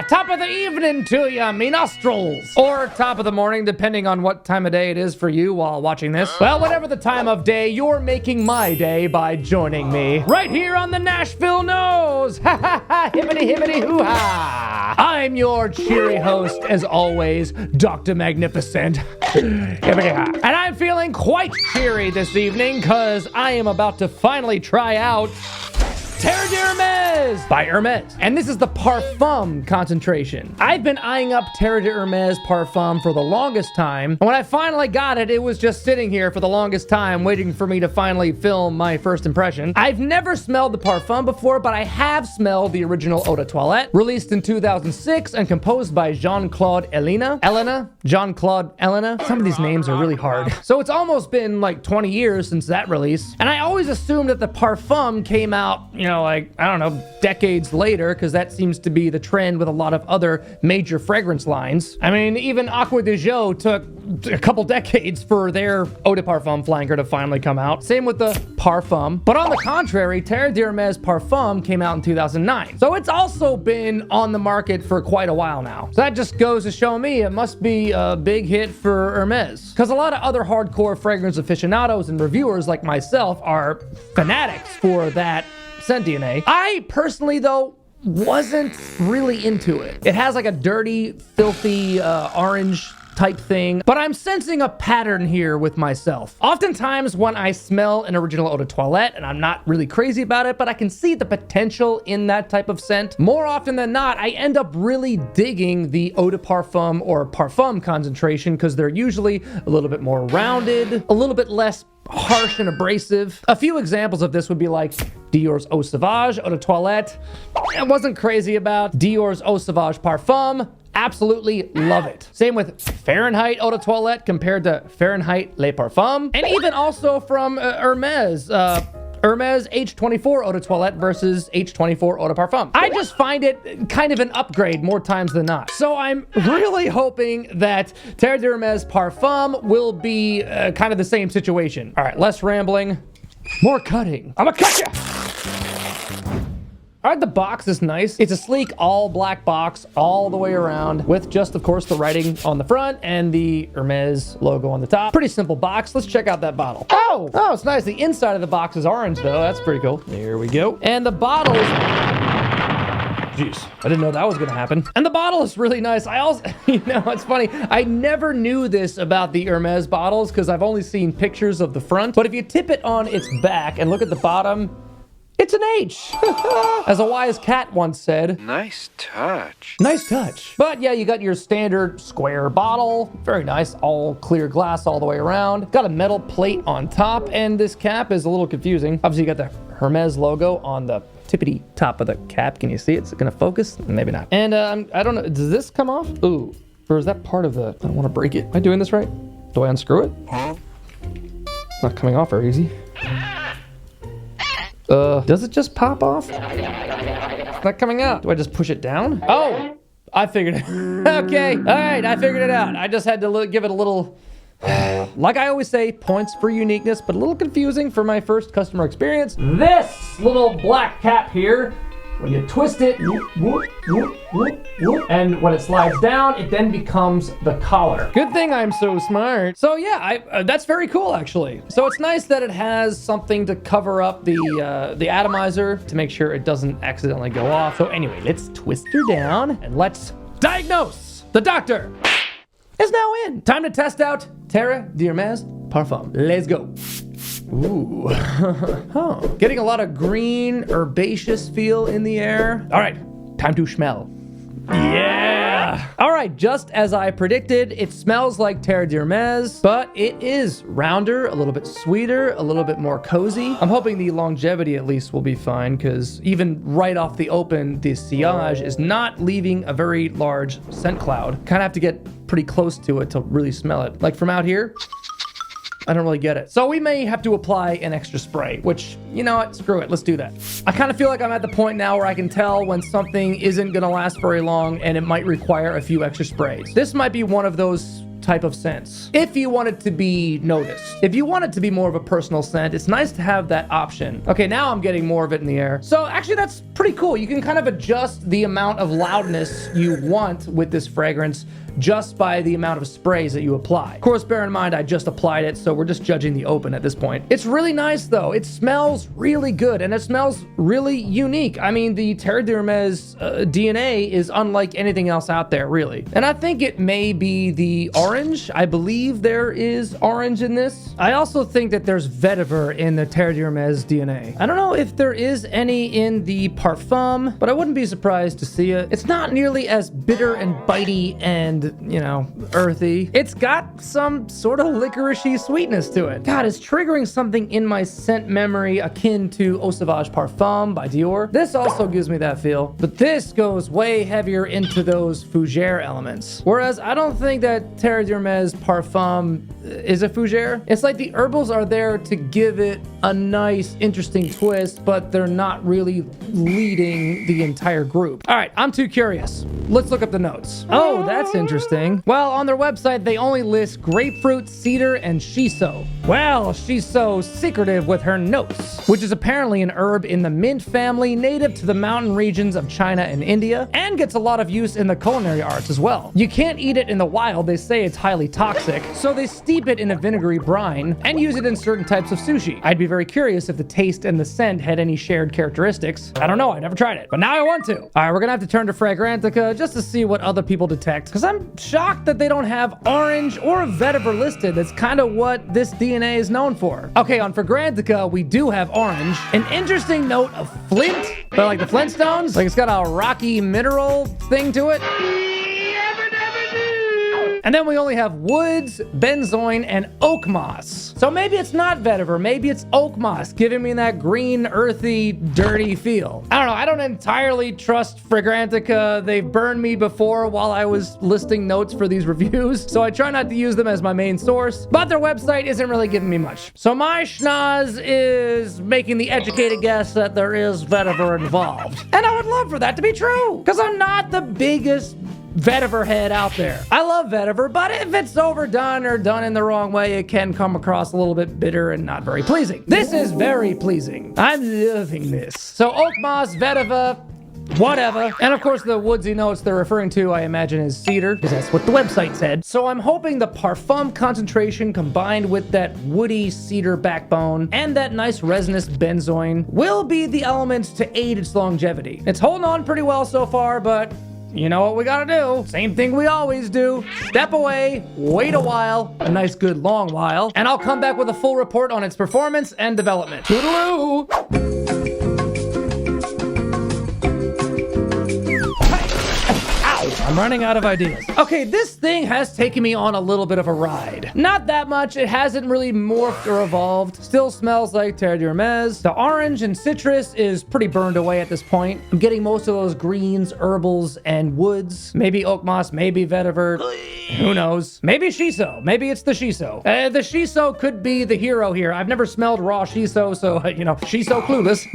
Top of the evening to ya, me nostrils. Or top of the morning, depending on what time of day it is for you while watching this. Well, whatever the time of day, you're making my day by joining me right here on the Nashville Nose. Ha ha ha, hippity hippity hoo ha. I'm your cheery host, as always, Dr. Magnifiscent. Hippity ha. And I'm feeling quite cheery this evening because I am about to finally try out Terre Hermes by Hermes. And this is the Parfum concentration. I've been eyeing up Terre Hermes Parfum for the longest time. And when I finally got it, it was just sitting here for the longest time, waiting for me to finally film my first impression. I've never smelled the Parfum before, but I have smelled the original Eau de Toilette, released in 2006 and composed by Jean-Claude Jean-Claude Elena. Some of these names are really hard. So it's almost been like 20 years since that release. And I always assumed that the Parfum came out, like, I don't know, decades later, because that seems to be the trend with a lot of other major fragrance lines. I mean, even Acqua di Gio took a couple decades for their Eau de Parfum flanker to finally come out. Same with the Parfum. But on the contrary, Terre Hermes Parfum came out in 2009. So it's also been on the market for quite a while now. So that just goes to show me it must be a big hit for Hermes. Because a lot of other hardcore fragrance aficionados and reviewers like myself are fanatics for that scent DNA. I personally, though, wasn't really into it. It has like a dirty, filthy, orange type thing, but I'm sensing a pattern here with myself. Oftentimes when I smell an original Eau de Toilette, and I'm not really crazy about it, but I can see the potential in that type of scent, more often than not, I end up really digging the Eau de Parfum or Parfum concentration because they're usually a little bit more rounded, a little bit less harsh and abrasive. A few examples of this would be like Dior's Eau Sauvage Eau de Toilette. I wasn't crazy about Dior's Eau Sauvage Parfum. Absolutely love it. Same with Fahrenheit Eau de Toilette compared to Fahrenheit Les Parfums. And even also from Hermes. Hermes H24 Eau de Toilette versus H24 Eau de Parfum. I just find it kind of an upgrade more times than not. So I'm really hoping that Terre Hermes Parfum will be kind of the same situation. All right, less rambling, more cutting. I'ma cut ya! All right, the box is nice. It's a sleek all black box all the way around with just, of course, the writing on the front and the Hermes logo on the top. Pretty simple box. Let's check out that bottle. Oh, it's nice. The inside of the box is orange, though. That's pretty cool. There we go. And the bottle is... Jeez, I didn't know that was gonna happen. And the bottle is really nice. I also, it's funny. I never knew this about the Hermes bottles because I've only seen pictures of the front. But if you tip it on its back and look at the bottom, it's an H. As a wise cat once said. Nice touch. Nice touch. But yeah, you got your standard square bottle. Very nice, all clear glass all the way around. Got a metal plate on top, and this cap is a little confusing. Obviously, you got the Hermes logo on the tippity top of the cap. Can you see it? Is it gonna focus? Maybe not. And I don't know, does this come off? Ooh, or is that part of the, I don't wanna break it. Am I doing this right? Do I unscrew it? It's not coming off very easy. Does it just pop off? It's not coming out. Do I just push it down? Oh, I figured it. Okay, all right, I figured it out. I just had to give it a little, like I always say, points for uniqueness, but a little confusing for my first customer experience. This little black cap here, when you twist it, whoop, whoop, whoop, whoop, whoop, and when it slides down, it then becomes the collar. Good thing I'm so smart. So yeah, that's very cool actually. So it's nice that it has something to cover up the atomizer to make sure it doesn't accidentally go off. So anyway, let's twist her down and let's diagnose. The doctor is now in. Time to test out Terre Hermes Parfum. Let's go. Ooh, huh. Getting a lot of green, herbaceous feel in the air. All right, time to smell. Yeah. All right, just as I predicted, it smells like Terre Hermes, but it is rounder, a little bit sweeter, a little bit more cozy. I'm hoping the longevity at least will be fine because even right off the open, the sillage is not leaving a very large scent cloud. Kind of have to get pretty close to it to really smell it. Like from out here, I don't really get it. So we may have to apply an extra spray, which, you know what, screw it, let's do that. I kind of feel like I'm at the point now where I can tell when something isn't gonna last very long and it might require a few extra sprays. This might be one of those type of scents. If you want it to be noticed. If you want it to be more of a personal scent, it's nice to have that option. Okay, now I'm getting more of it in the air. So actually that's pretty cool. You can kind of adjust the amount of loudness you want with this fragrance just by the amount of sprays that you apply. Of course, bear in mind, I just applied it, so we're just judging the open at this point. It's really nice though. It smells really good and it smells really unique. I mean, the Terre DNA is unlike anything else out there, really. And I think it may be the orange. I believe there is orange in this. I also think that there's vetiver in the Terre DNA. I don't know if there is any in the Parfum, but I wouldn't be surprised to see it. It's not nearly as bitter and bitey and, you know, earthy. It's got some sort of licoricey sweetness to it. God, it's triggering something in my scent memory akin to Eau Sauvage Parfum by Dior. This also gives me that feel, but this goes way heavier into those fougere elements. Whereas I don't think that Terre Parfum is a fougere. It's like the herbals are there to give it a nice, interesting twist, but they're not really leading the entire group. All right, I'm too curious. Let's look up the notes. Oh, that's interesting. Well, on their website, they only list grapefruit, cedar, and shiso. Well, she's so secretive with her notes, which is apparently an herb in the mint family, native to the mountain regions of China and India, and gets a lot of use in the culinary arts as well. You can't eat it in the wild. They say it's highly toxic, so they steep it in a vinegary brine and use it in certain types of sushi. I'd be very curious if the taste and the scent had any shared characteristics. I don't know, I never tried it, but now I want to. All right, we're gonna have to turn to Fragrantica just to see what other people detect, because I'm shocked that they don't have orange or vetiver listed. That's kind of what this DNA is known for. Okay, on Fragrantica, we do have orange. An interesting note of flint, but like the Flintstones, like it's got a rocky mineral thing to it. And then we only have woods, benzoin, and oak moss. So maybe it's not vetiver, maybe it's oak moss, giving me that green, earthy, dirty feel. I don't know, I don't entirely trust Fragrantica. They've burned me before while I was listing notes for these reviews, so I try not to use them as my main source, but their website isn't really giving me much. So my schnoz is making the educated guess that there is vetiver involved. And I would love for that to be true, because I'm not the biggest vetiver head out there. I love vetiver, but if it's overdone or done in the wrong way, it can come across a little bit bitter and not very pleasing. This is very pleasing. I'm loving this. So oak moss, vetiver, whatever. And of course the woodsy notes they're referring to, I imagine, is cedar, because that's what the website said. So I'm hoping the Parfum concentration combined with that woody cedar backbone and that nice resinous benzoin will be the elements to aid its longevity. It's holding on pretty well so far, but you know what we gotta do? Same thing we always do. Step away, wait a while, a nice good long while, and I'll come back with a full report on its performance and development. Toodaloo! I'm running out of ideas. Okay, this thing has taken me on a little bit of a ride. Not that much, it hasn't really morphed or evolved. Still smells like Terre d'Hermes. The orange and citrus is pretty burned away at this point. I'm getting most of those greens, herbals, and woods. Maybe oak moss, maybe vetiver. Who knows? Maybe shiso. Maybe it's the shiso. The shiso could be the hero here. I've never smelled raw shiso, so, you know, shiso clueless.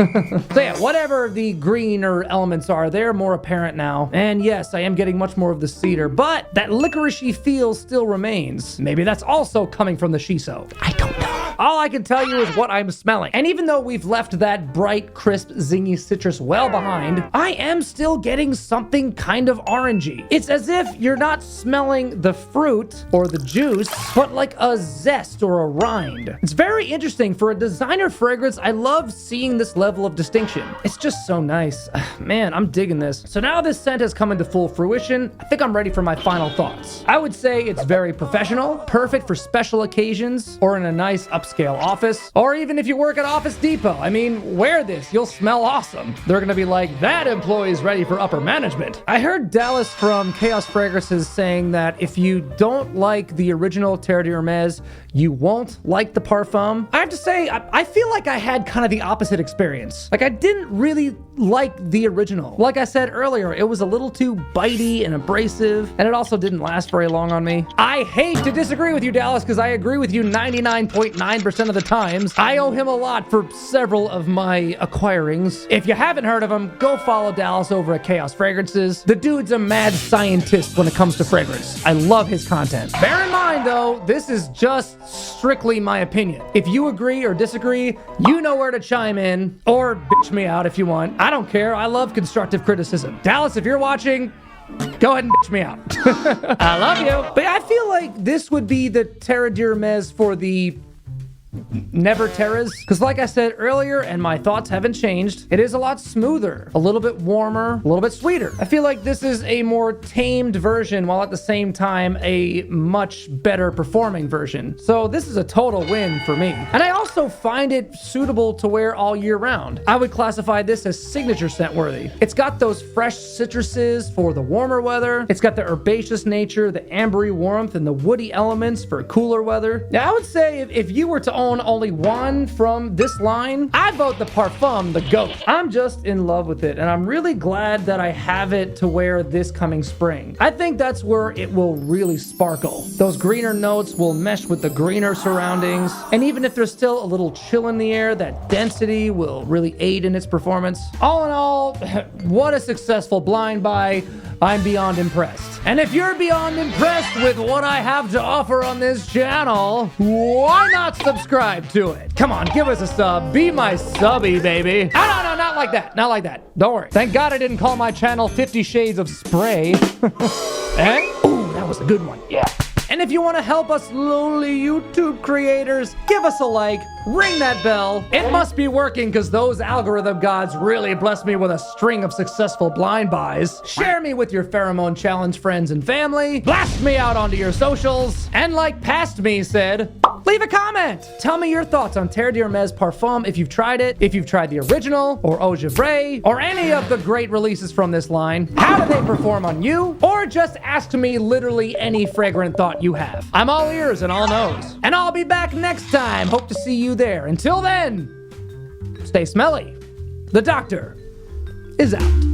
So yeah, whatever the greener elements are, they're more apparent now. And yes, I am getting much more of the cedar, but that licoricey feel still remains. Maybe that's also coming from the shiso. I don't know. All I can tell you is what I'm smelling. And even though we've left that bright, crisp, zingy citrus well behind, I am still getting something kind of orangey. It's as if you're not smelling the fruit or the juice, but like a zest or a rind. It's very interesting. For a designer fragrance, I love seeing this level of distinction. It's just so nice. Man, I'm digging this. So now this scent has come into full fruition, I think I'm ready for my final thoughts. I would say it's very professional, perfect for special occasions, or in a nice upscale office, or even if you work at Office Depot. I mean, wear this, you'll smell awesome. They're gonna be like, that employee's ready for upper management. I heard Dallas from Chaos Fragrances saying that if you don't like the original Terre d'Hermes, you won't like the Parfum. I have to say, I feel like I had kind of the opposite experience. Like, I didn't really like the original. Like I said earlier, it was a little too bitey and abrasive, and it also didn't last very long on me. I hate to disagree with you, Dallas, because I agree with you 99.9% 99% of the times. I owe him a lot for several of my acquirings. If you haven't heard of him, go follow Dallas over at Chaos Fragrances. The dude's a mad scientist when it comes to fragrance. I love his content. Bear in mind, though, this is just strictly my opinion. If you agree or disagree, you know where to chime in, or bitch me out if you want. I don't care. I love constructive criticism. Dallas, if you're watching, go ahead and bitch me out. I love you. But I feel like this would be the Terre d'Hermes for the never Terras, because like I said earlier, and my thoughts haven't changed, it is a lot smoother, a little bit warmer, a little bit sweeter. I feel like this is a more tamed version, while at the same time a much better performing version. So this is a total win for me. And I also find it suitable to wear all year round. I would classify this as signature scent worthy. It's got those fresh citruses for the warmer weather. It's got the herbaceous nature, the ambery warmth, and the woody elements for cooler weather. Now I would say if you were to own only one from this line, I vote the Parfum the GOAT. I'm just in love with it, and I'm really glad that I have it to wear this coming spring. I think that's where it will really sparkle. Those greener notes will mesh with the greener surroundings, and even if there's still a little chill in the air, that density will really aid in its performance. All in all, what a successful blind buy. I'm beyond impressed. And if you're beyond impressed with what I have to offer on this channel, why not subscribe to it? Come on, give us a sub. Be my subby, baby. Oh, no, not like that. Not like that. Don't worry. Thank God I didn't call my channel 50 Shades of Spray. And, ooh, that was a good one. Yeah. And if you want to help us lonely YouTube creators, give us a like, ring that bell. It must be working because those algorithm gods really blessed me with a string of successful blind buys. Share me with your pheromone challenge friends and family. Blast me out onto your socials. And like Past Me said, leave a comment. Tell me your thoughts on Terre d'Hermes Parfum if you've tried it, if you've tried the original, or Eau Givray, or any of the great releases from this line. How do they perform on you? Or just ask me literally any fragrant thought you have. I'm all ears and all nose. And I'll be back next time. Hope to see you there. Until then, stay smelly. The doctor is out.